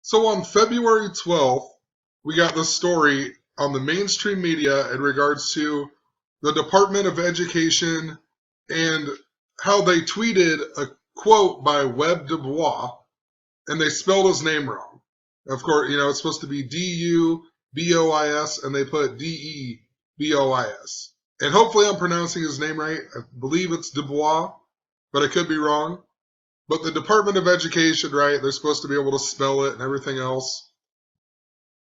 So on February 12th, we got this story on the mainstream media in regards to the Department of Education and how they tweeted a quote by W.E.B, and they spelled his name wrong. Of course, it's supposed to be D-U-B-O-I-S, and they put D-E-B-O-I-S. And hopefully I'm pronouncing his name right. I believe it's Dubois, but I could be wrong. But the Department of Education, right, they're supposed to be able to spell it and everything else.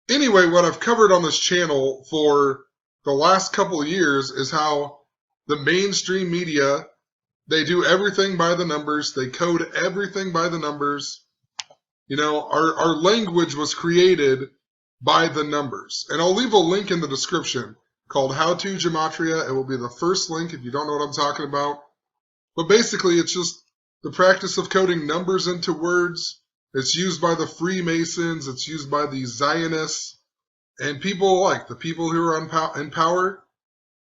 Anyway, what I've covered on this channel for the last couple of years is how the mainstream media, they do everything by the numbers. They code everything by the numbers. Our language was created by the numbers. And I'll leave a link in the description called How to Gematria. It will be the first link if you don't know what I'm talking about. But basically, it's just the practice of coding numbers into words. It's used by the Freemasons. It's used by the Zionists. And people like the people who are in power,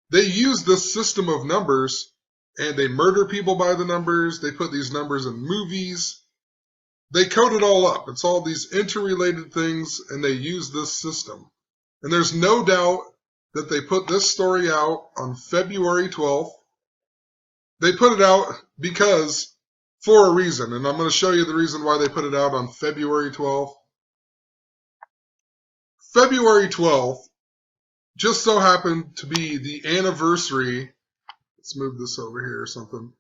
they use this system of numbers, and they murder people by the numbers. They put these numbers in movies. They code it all up. It's all these interrelated things, and they use this system. And there's no doubt that they put this story out on February 12th. They put it out for a reason, and I'm going to show you the reason why they put it out on February 12th. February 12th just so happened to be the anniversary. Let's move this over here or something.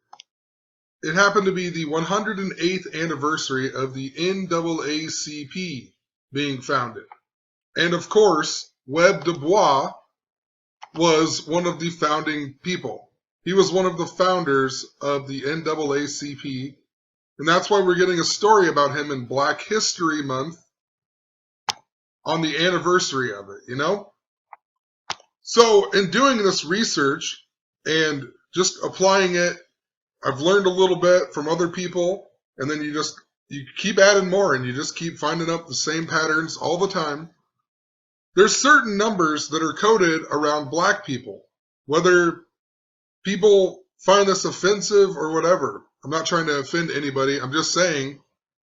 It happened to be the 108th anniversary of the NAACP being founded. And of course, W.E.B was one of the founding people. He was one of the founders of the NAACP, and that's why we're getting a story about him in Black History Month on the anniversary of it, So in doing this research and just applying it, I've learned a little bit from other people, and then you keep adding more, and you just keep finding up the same patterns all the time. There's certain numbers that are coded around black people, whether people find this offensive or whatever. I'm not trying to offend anybody. I'm just saying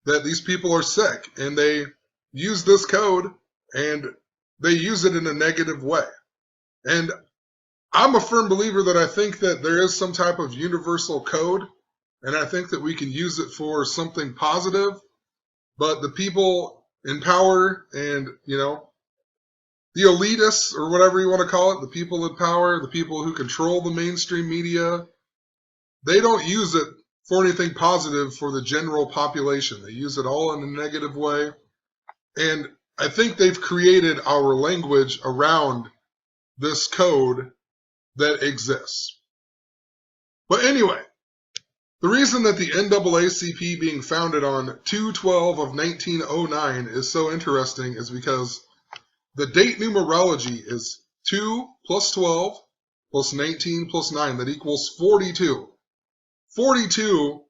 that these people are sick, and they use this code, and they use it in a negative way. And I'm a firm believer that I think that there is some type of universal code, and I think that we can use it for something positive. But the people in power and, the elitists, or whatever you want to call it, the people in power, the people who control the mainstream media, they don't use it for anything positive for the general population. They use it all in a negative way. And I think they've created our language around this code that exists. But anyway, the reason that the NAACP being founded on 2/12 of 1909 is so interesting is because the date numerology is 2 plus 12 plus 19 plus 9. That equals 42. 42,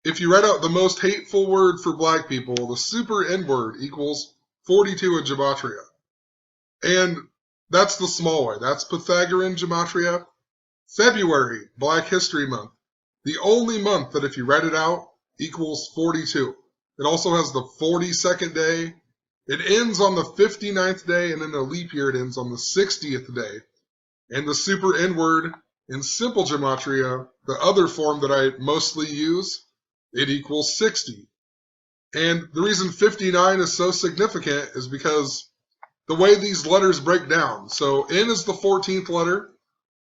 if you write out the most hateful word for black people, the super N word equals 42 in Gematria. And that's the small way. That's Pythagorean Gematria. February, Black History Month. The only month that if you write it out equals 42. It also has the 42nd day. It ends on the 59th day, and in a leap year it ends on the 60th day. And the super N word in simple Gematria, the other form that I mostly use, it equals 60. And the reason 59 is so significant is because the way these letters break down. So N is the 14th letter.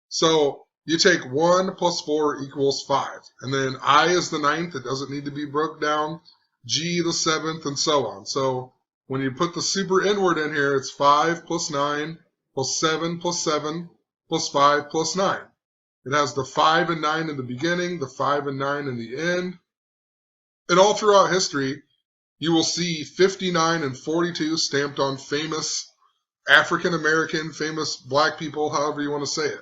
So you take 1 plus 4 equals 5. And then I is the 9th. It doesn't need to be broke down. G the 7th, and so on. So when you put the super N word in here, it's 5 plus 9 plus 7 plus 7 plus 5 plus 9. It has the 5 and 9 in the beginning, the 5 and 9 in the end. And all throughout history, you will see 59 and 42 stamped on famous African American, famous black people, however you want to say it.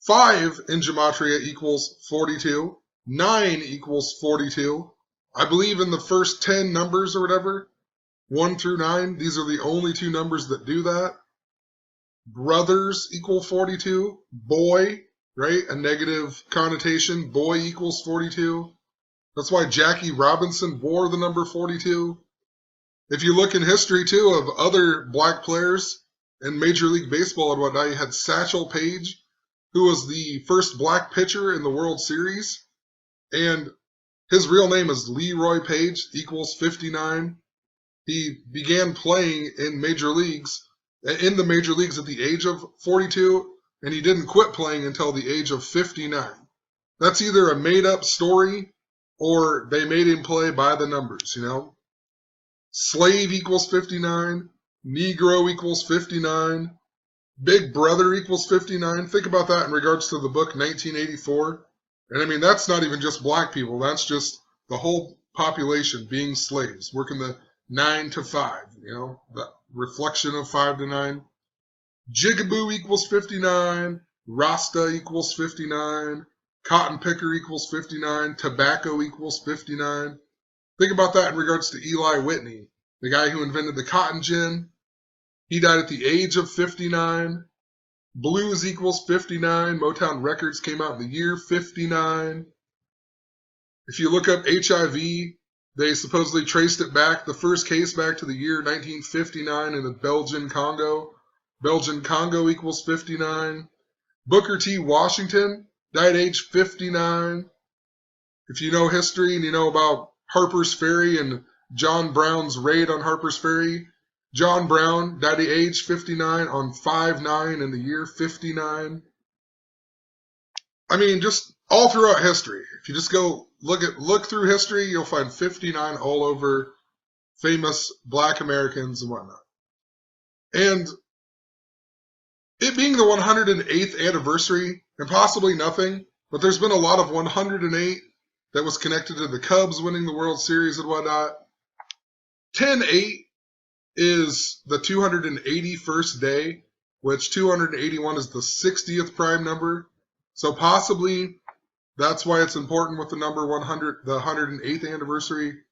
5 in Gematria equals 42. 9 equals 42. I believe in the first 10 numbers or whatever, 1 through 9, these are the only 2 numbers that do that. Brothers equal 42. Boy, right? A negative connotation. Boy equals 42. That's why Jackie Robinson wore the number 42. If you look in history, too, of other black players in Major League Baseball and whatnot, you had Satchel Paige, who was the first black pitcher in the World Series. And his real name is Leroy Page, equals 59. He began playing in the major leagues at the age of 42, and he didn't quit playing until the age of 59. That's either a made-up story or they made him play by the numbers, you know? Slave equals 59. Negro equals 59. Big Brother equals 59. Think about that in regards to the book 1984. And I mean, that's not even just black people. That's just the whole population being slaves, working the 9 to 5, you know, the reflection of 5 to 9. Jigaboo equals 59. Rasta equals 59. Cotton picker equals 59. Tobacco equals 59. Think about that in regards to Eli Whitney, the guy who invented the cotton gin. He died at the age of 59. Blues equals 59. Motown Records came out in the year 59. If you look up HIV, they supposedly traced it back, the first case back to the year 1959 in the Belgian Congo. Belgian Congo equals 59. Booker T. Washington died age 59. If you know history and you know about Harper's Ferry and John Brown's raid on Harper's Ferry, John Brown died at age 59 on 5/9 in the year 59. I mean, just all throughout history. If you just go look through history, you'll find 59 all over famous black Americans and whatnot. And it being the 108th anniversary, and possibly nothing, but there's been a lot of 108 that was connected to the Cubs winning the World Series and whatnot. 10/8 is the 281st day, which 281 is the 60th prime number. So possibly that's why it's important with the number 100, the 108th anniversary.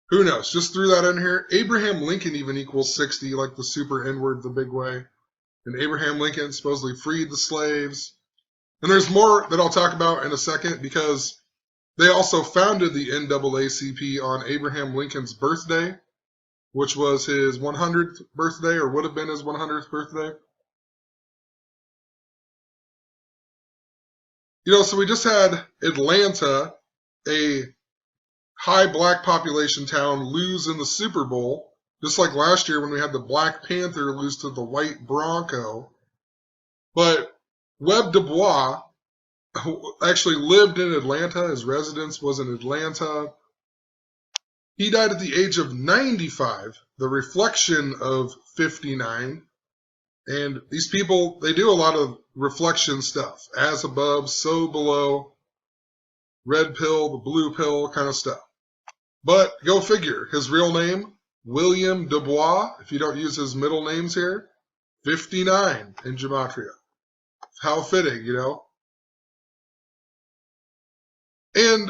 Who knows? Just threw that in here. Abraham Lincoln even equals 60, like the super N-word the big way. And Abraham Lincoln supposedly freed the slaves. And there's more that I'll talk about in a second because they also founded the NAACP on Abraham Lincoln's birthday, which was his 100th birthday, or would have been his 100th birthday. You know, so we just had Atlanta, a high black population town, lose in the Super Bowl, just like last year when we had the Black Panther lose to the White Bronco. But W.E.B. Du Bois actually lived in Atlanta. His residence was in Atlanta. He died at the age of 95, the reflection of 59. And these people, they do a lot of reflection stuff. As above, so below, red pill, the blue pill kind of stuff. But go figure, his real name, William Du Bois, if you don't use his middle names here, 59 in Gematria. How fitting, you know? And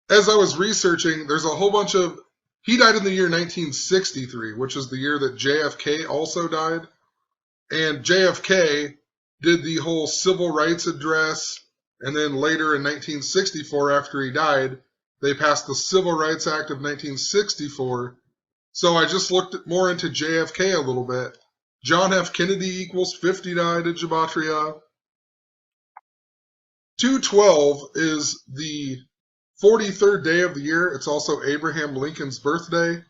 as I was researching, there's a whole bunch of... He died in the year 1963, which is the year that JFK also died. And JFK did the whole civil rights address, and then later in 1964, after he died, they passed the Civil Rights Act of 1964. So I just looked more into JFK a little bit. John F. Kennedy equals 59 in Gematria. 2/12 is the 43rd day of the year. It's also Abraham Lincoln's birthday.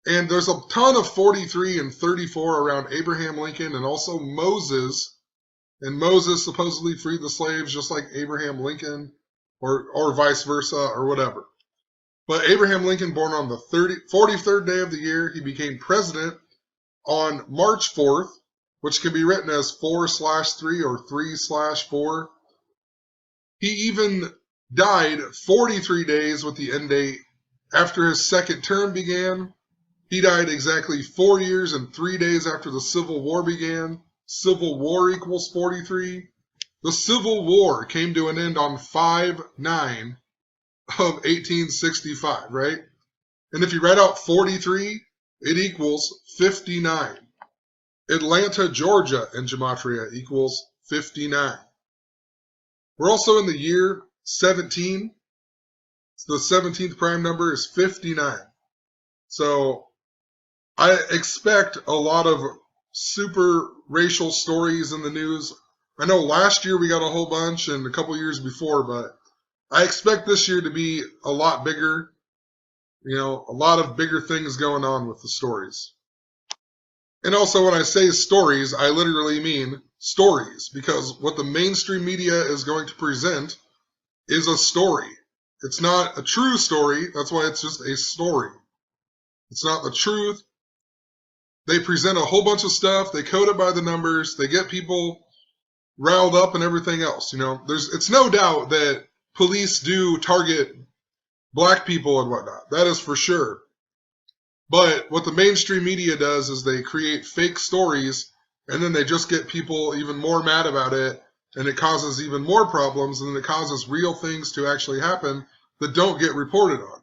And there's a ton of 43 and 34 around Abraham Lincoln and also Moses. And Moses supposedly freed the slaves just like Abraham Lincoln, or vice versa, or whatever. But Abraham Lincoln, born on the 43rd day of the year, he became president on March 4th, which can be written as 4/3 or 3/4. He even died 43 days with the end date after his second term began. He died exactly 4 years and 3 days after the Civil War began. Civil War equals 43. The Civil War came to an end on 5/9 of 1865, right? And if you write out 43, it equals 59. Atlanta, Georgia in Gematria equals 59. We're also in the year 17. So the 17th prime number is 59. So I expect a lot of super racial stories in the news. I know last year we got a whole bunch and a couple years before, but I expect this year to be a lot bigger. You know, a lot of bigger things going on with the stories. And also, when I say stories, I literally mean stories, because what the mainstream media is going to present is a story. It's not a true story. That's why it's just a story. It's not the truth. They present a whole bunch of stuff. They code it by the numbers. They get people riled up and everything else. You know, it's no doubt that police do target black people and whatnot. That is for sure. But what the mainstream media does is they create fake stories, and then they just get people even more mad about it, and it causes even more problems, and then it causes real things to actually happen that don't get reported on.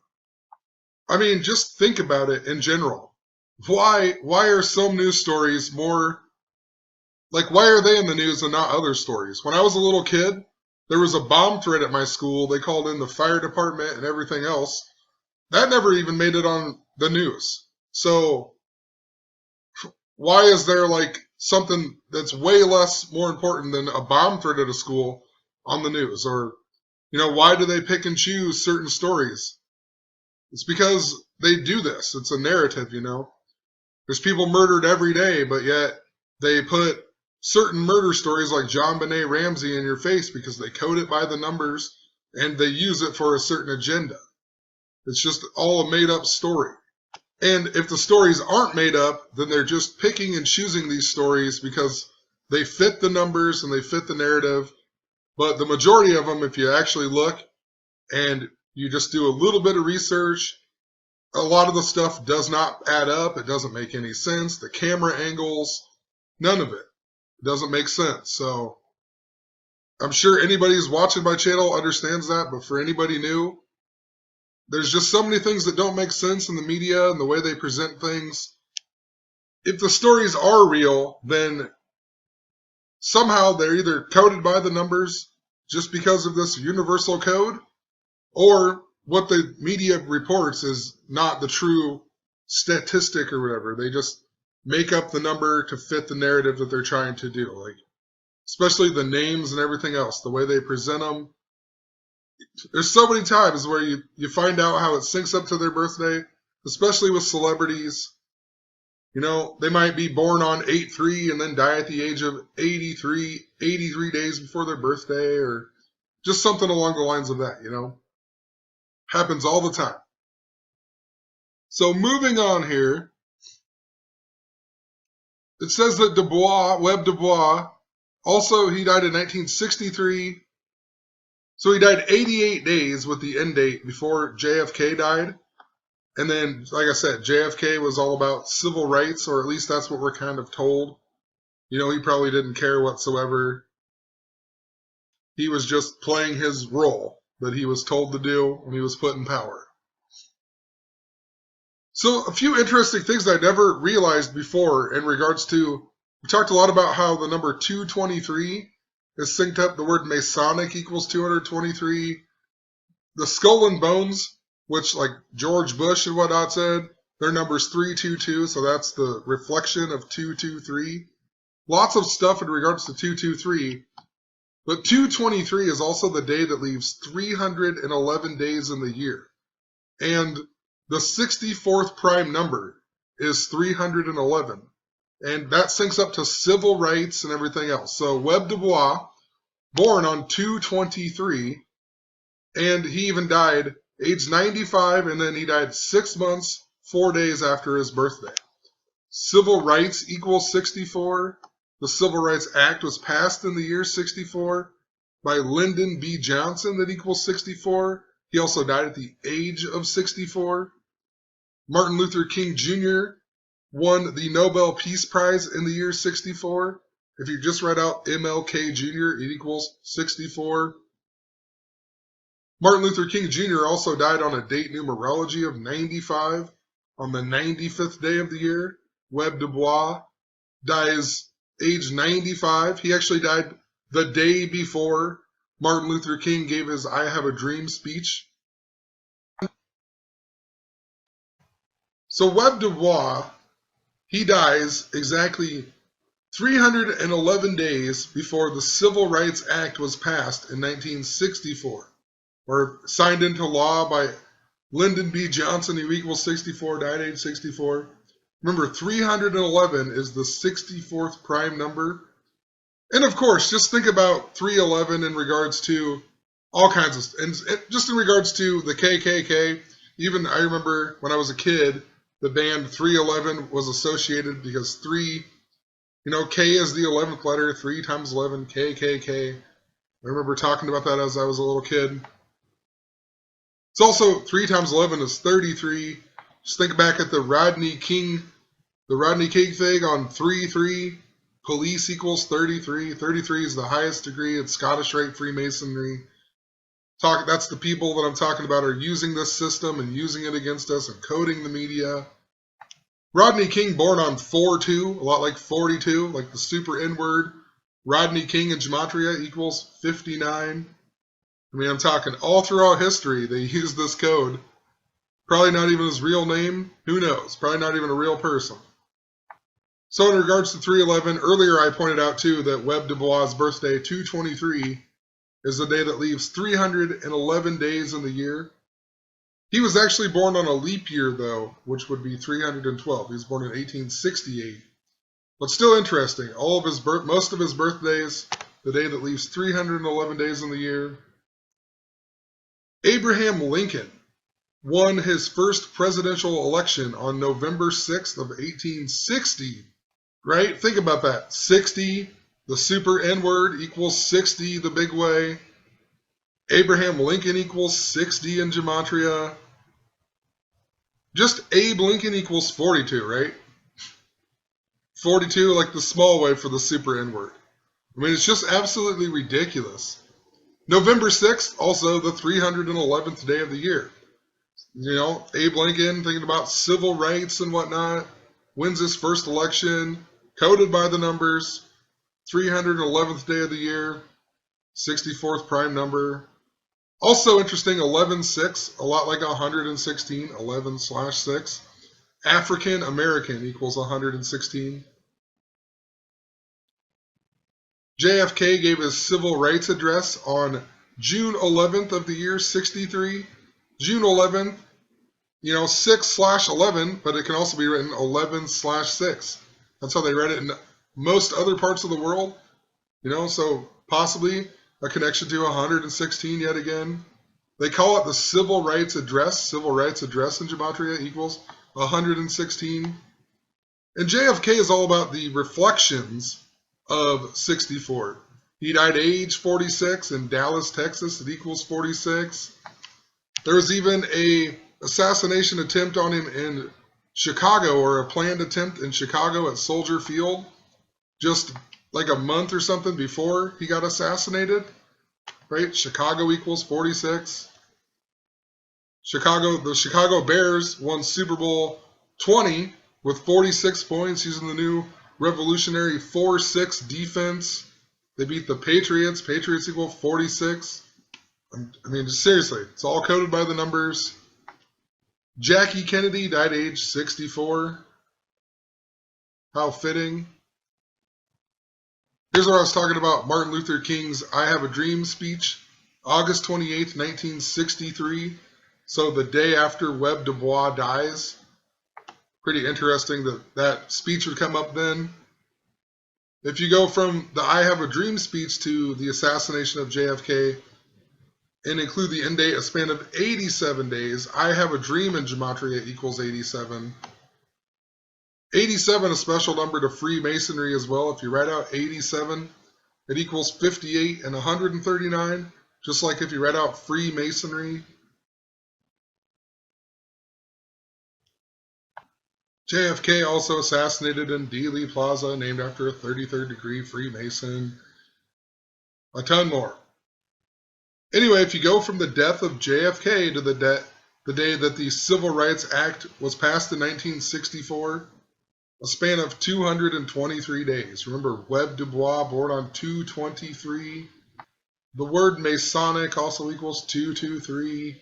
I mean, just think about it in general. Why are some news stories more, like, why are they in the news and not other stories? When I was a little kid, there was a bomb threat at my school. They called in the fire department and everything else. That never even made it on the news. So why is there like something that's way less more important than a bomb threat at a school on the news? Or, you know, why do they pick and choose certain stories? It's because they do this. It's a narrative, you know. There's people murdered every day, but yet they put certain murder stories like John Benet Ramsey in your face because they code it by the numbers and they use it for a certain agenda. It's just all a made-up story. And if the stories aren't made up, then they're just picking and choosing these stories because they fit the numbers and they fit the narrative. But the majority of them, if you actually look and you just do a little bit of research, a lot of the stuff does not add up. It doesn't make any sense. The camera angles, none of it. It doesn't make sense. So I'm sure anybody who's watching my channel understands that, but for anybody new, there's just so many things that don't make sense in the media and the way they present things. If the stories are real, then somehow they're either coded by the numbers just because of this universal code, or what the media reports is not the true statistic or whatever. They just make up the number to fit the narrative that they're trying to do. Like, especially the names and everything else, the way they present them. There's so many times where you find out how it syncs up to their birthday, especially with celebrities. You know, they might be born on 8/3 and then die at the age of 83 days before their birthday, or just something along the lines of that, you know. Happens all the time. So moving on here, it says that W.E.B. Du Bois, also he died in 1963. So he died 88 days with the end date before JFK died. And then, like I said, JFK was all about civil rights, or at least that's what we're kind of told. You know, he probably didn't care whatsoever. He was just playing his role that he was told to do when he was put in power. So a few interesting things that I never realized before in regards to, we talked a lot about how the number 223 is synced up. The word Masonic equals 223. The skull and bones, which like George Bush and whatnot said, their number's 322, so that's the reflection of 223. Lots of stuff in regards to 223. But 223 is also the day that leaves 311 days in the year. And the 64th prime number is 311. And that syncs up to civil rights and everything else. So W.E.B. Du Bois, born on 223, and he even died age 95, and then he died 6 months, 4 days after his birthday. Civil rights equals 64. The Civil Rights Act was passed in the year 64 by Lyndon B. Johnson, that equals 64. He also died at the age of 64. Martin Luther King Jr. won the Nobel Peace Prize in the year 64. If you just write out MLK Jr., it equals 64. Martin Luther King Jr. also died on a date numerology of 95 on the 95th day of the year. W.E.B. Du Bois dies age 95. He actually died the day before Martin Luther King gave his I Have a Dream speech. So W.E.B. Du Bois He dies exactly 311 days before the Civil Rights Act was passed in 1964, or signed into law by Lyndon B. Johnson, who equals 64, died age 64. Remember, 311 is the 64th prime number. And of course, just think about 311 in regards to all kinds of, and just in regards to the KKK. Even I remember when I was a kid, the band 311 was associated because K is the 11th letter, 3 times 11, KKK. I remember talking about that as I was a little kid. It's also 3 times 11 is 33. Just think back at the Rodney King thing on 3-3. Police equals 33. 33 is the highest degree. It's Scottish Rite Freemasonry. That's the people that I'm talking about are using this system and using it against us and coding the media. Rodney King born on 4-2, a lot like 42, like the super N-word. Rodney King in Gematria equals 59. I mean, I'm talking all throughout history, they use this code. Probably not even his real name. Who knows? Probably not even a real person. So in regards to 311, earlier I pointed out too that W.E.B. Du Bois' birthday, 2/23, is the day that leaves 311 days in the year. He was actually born on a leap year though, which would be 312. He was born in 1868. But still interesting. Most of his birthdays, the day that leaves 311 days in the year. Abraham Lincoln won his first presidential election on November 6th of 1860. Right? Think about that. 60, the super N-word equals 60 the big way. Abraham Lincoln equals 60 in Gematria. Just Abe Lincoln equals 42, right? 42 like the small way for the super N-word. I mean, it's just absolutely ridiculous. November 6th, also the 311th day of the year. Abe Lincoln, thinking about civil rights and whatnot, wins his first election, coded by the numbers, 311th day of the year, 64th prime number. Also interesting, 11-6, a lot like 116, 11/6. African American equals 116. JFK gave his civil rights address on June 11th of the year 63. June 11th, 6/11, but it can also be written 11/6. That's how they read it in most other parts of the world. So possibly a connection to 116 yet again. They call it the civil rights address. Civil rights address in Gematria equals 116. And JFK is all about the reflections of 64. He died age 46 in Dallas, Texas. It equals 46. There was even a assassination attempt on him in Chicago, or a planned attempt in Chicago at Soldier Field, just like a month or something before he got assassinated. Right? Chicago equals 46. The Chicago Bears won Super Bowl 20 with 46 points using the new revolutionary 4-6 defense. They beat the Patriots. Patriots equal 46. I mean, seriously, it's all coded by the numbers. Jackie Kennedy died age 64. How fitting. Here's what I was talking about. Martin Luther King's I Have a Dream speech, August 28th, 1963. So the day after W.E.B. Du Bois dies. Pretty interesting that speech would come up then. If you go from the I Have a Dream speech to the assassination of JFK and include the end date, a span of 87 days, I Have a Dream in Gematria equals 87. 87, a special number to Freemasonry as well. If you write out 87, it equals 58 and 139, just like if you write out Freemasonry. JFK also assassinated in Dealey Plaza, named after a 33rd degree Freemason. A ton more. Anyway, if you go from the death of JFK to the day that the Civil Rights Act was passed in 1964, a span of 223 days. Remember, W.E.B. Du Bois, born on 2/23. The word Masonic also equals 223.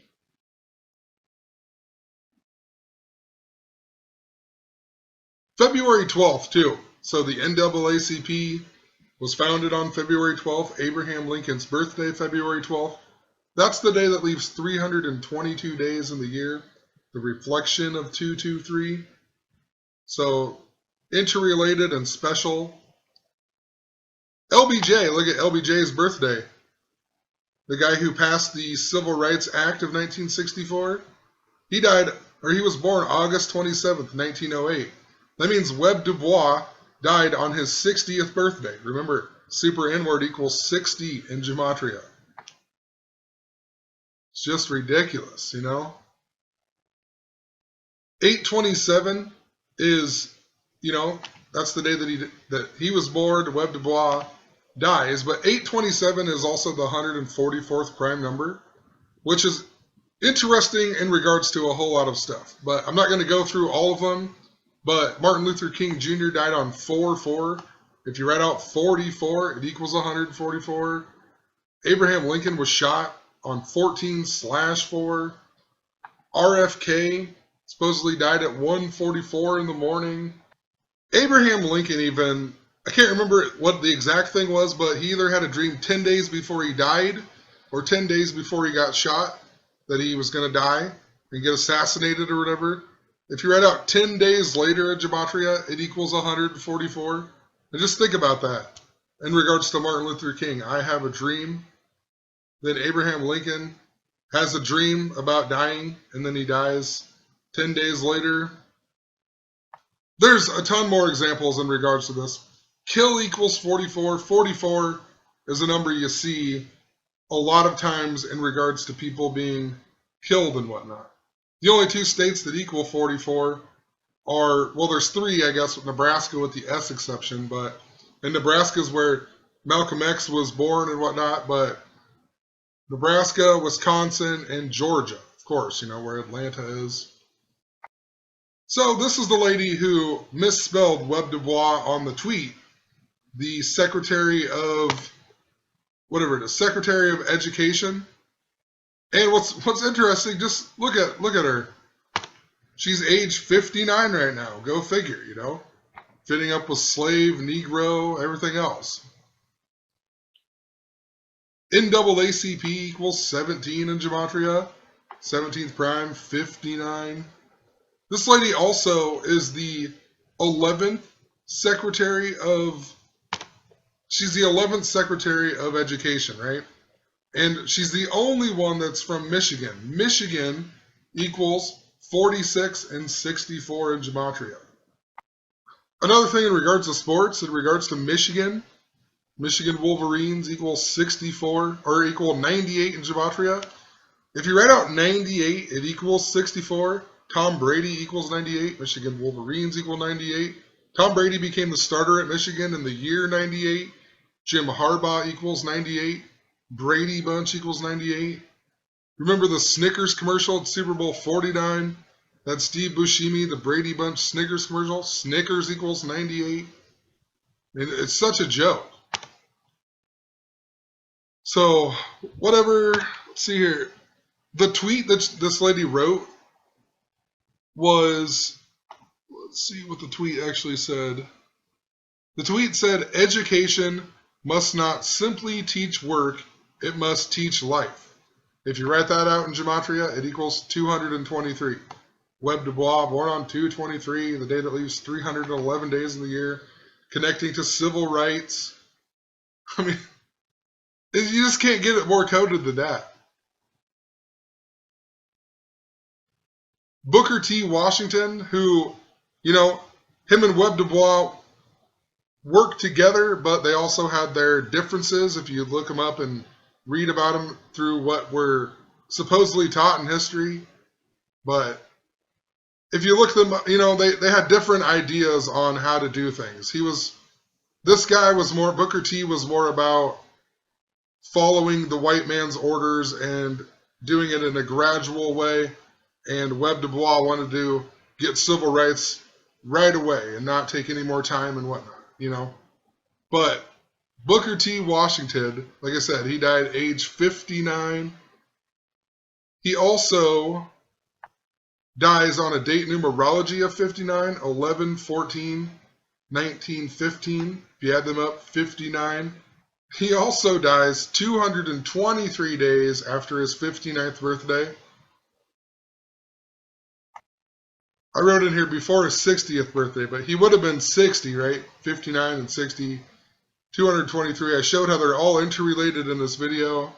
February 12th, too. So the NAACP was founded on February 12th. Abraham Lincoln's birthday, February 12th. That's the day that leaves 322 days in the year. The reflection of 223. So interrelated and special. LBJ, look at LBJ's birthday. The guy who passed the Civil Rights Act of 1964. He was born August 27th, 1908. That means Webb Du Bois died on his 60th birthday. Remember, super inward equals 60 in gematria. It's just ridiculous, you know? 8/27 is, you know, that's the day that he was born. Webb Du Bois dies. But 8/27 is also the 144th prime number, which is interesting in regards to a whole lot of stuff. But I'm not going to go through all of them. But Martin Luther King Jr. died on 4/4. If you write out 44, it equals 144. Abraham Lincoln was shot on 14/4. RFK supposedly died at 1:44 in the morning. Abraham Lincoln even, I can't remember what the exact thing was, but he either had a dream 10 days before he died or 10 days before he got shot that he was going to die and get assassinated or whatever. If you write out 10 days later at gematria, it equals 144. And just think about that. In regards to Martin Luther King, I have a dream. Then Abraham Lincoln has a dream about dying, and then he dies 10 days later. There's a ton more examples in regards to this. Kill equals 44. 44 is a number you see a lot of times in regards to people being killed and whatnot. The only two states that equal 44 are, well, there's three, I guess, with Nebraska with the S exception, but in Nebraska is where Malcolm X was born and whatnot, but Nebraska, Wisconsin, and Georgia, of course, you know, where Atlanta is. So this is the lady who misspelled Webb Du Bois on the tweet, the Secretary of, whatever it is, Secretary of Education. And what's interesting, just look at her. She's age 59 right now. Go figure, you know. Fitting up with slave, Negro, everything else. NAACP equals 17 in gematria. 17th prime, 59. This lady also is the 11th Secretary of... She's the 11th Secretary of Education, right? And she's the only one that's from Michigan. Michigan equals 46 and 64 in gematria. Another thing in regards to sports, in regards to Michigan Wolverines equal 64 or equal 98 in gematria. If you write out 98, it equals 64. Tom Brady equals 98. Michigan Wolverines equal 98. Tom Brady became the starter at Michigan in the year 98. Jim Harbaugh equals 98. Brady Bunch equals 98. Remember the Snickers commercial at Super Bowl 49? That's Steve Buscemi, the Brady Bunch Snickers commercial. Snickers equals 98. And it's such a joke. So, whatever. Let's see here. The tweet that this lady wrote was, let's see what the tweet actually said. The tweet said, education must not simply teach work, it must teach life. If you write that out in gematria, it equals 223. Webb Du Bois, born on 2/23, the day that leaves 311 days in the year, connecting to civil rights. I mean, you just can't get it more coded than that. Booker T. Washington, who, you know, him and Webb Du Bois worked together, but they also had their differences. If you look them up and read about them through what were supposedly taught in history. But if you look them, you know, they had different ideas on how to do things. Booker T was more about following the white man's orders and doing it in a gradual way. And Webb Du Bois wanted to get civil rights right away and not take any more time and whatnot, you know. But Booker T. Washington, like I said, he died age 59. He also dies on a date numerology of 59, 11, 14, 19, 15. If you add them up, 59. He also dies 223 days after his 59th birthday. I wrote in here before his 60th birthday, but he would have been 60, right? 59 and 60, 223. I showed how they're all interrelated in this video.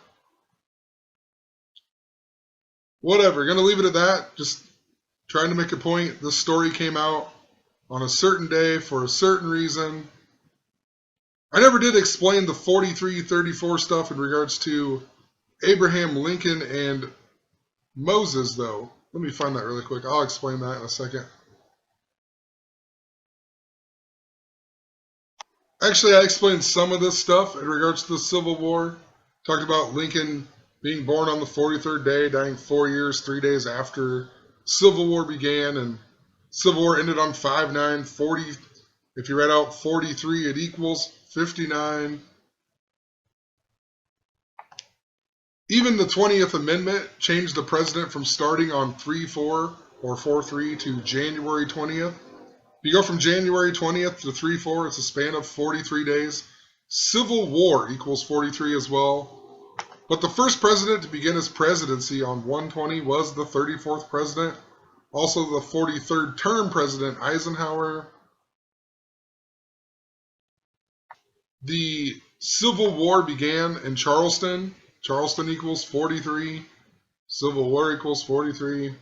Whatever, gonna leave it at that. Just trying to make a point. This story came out on a certain day for a certain reason. I never did explain the 43-34 stuff in regards to Abraham Lincoln and Moses, though. Let me find that really quick. I'll explain that in a second. Actually, I explained some of this stuff in regards to the Civil War. Talked about Lincoln being born on the 43rd day, dying 4 years, 3 days after Civil War began, and Civil War ended on 5/9/40. If you read out 43, it equals 59. Even the 20th Amendment changed the president from starting on 3/4 or 4/3 to January 20th. If you go from January 20th to 3/4, it's a span of 43 days. Civil War equals 43 as well. But the first president to begin his presidency on 1/20 was the 34th president. Also the 43rd term president, Eisenhower. The Civil War began in Charleston. Charleston equals 43. Civil War equals 43.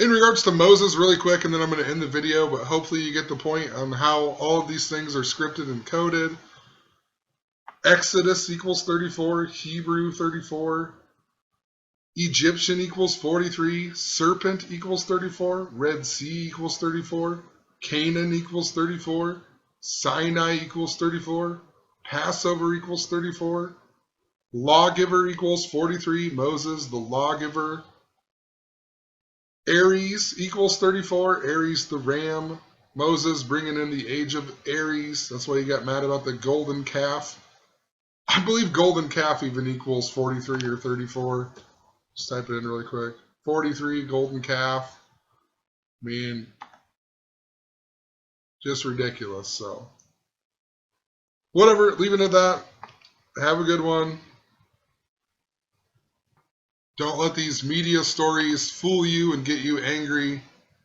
In regards to Moses, really quick, and then I'm going to end the video, but hopefully you get the point on how all of these things are scripted and coded. Exodus equals 34. Hebrew 34. Egyptian equals 43. Serpent equals 34. Red Sea equals 34. Canaan equals 34. Sinai equals 34. Passover equals 34. Lawgiver equals 43. Moses, the lawgiver. Aries equals 34. Aries, the ram. Moses bringing in the age of Aries. That's why he got mad about the golden calf. I believe golden calf even equals 43 or 34. Just type it in really quick. 43, golden calf. I mean, just ridiculous. So, whatever, leave it at that. Have a good one. Don't let these media stories fool you and get you angry.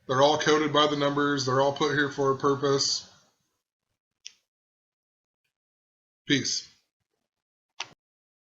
They're all coded by the numbers. They're all put here for a purpose. Peace.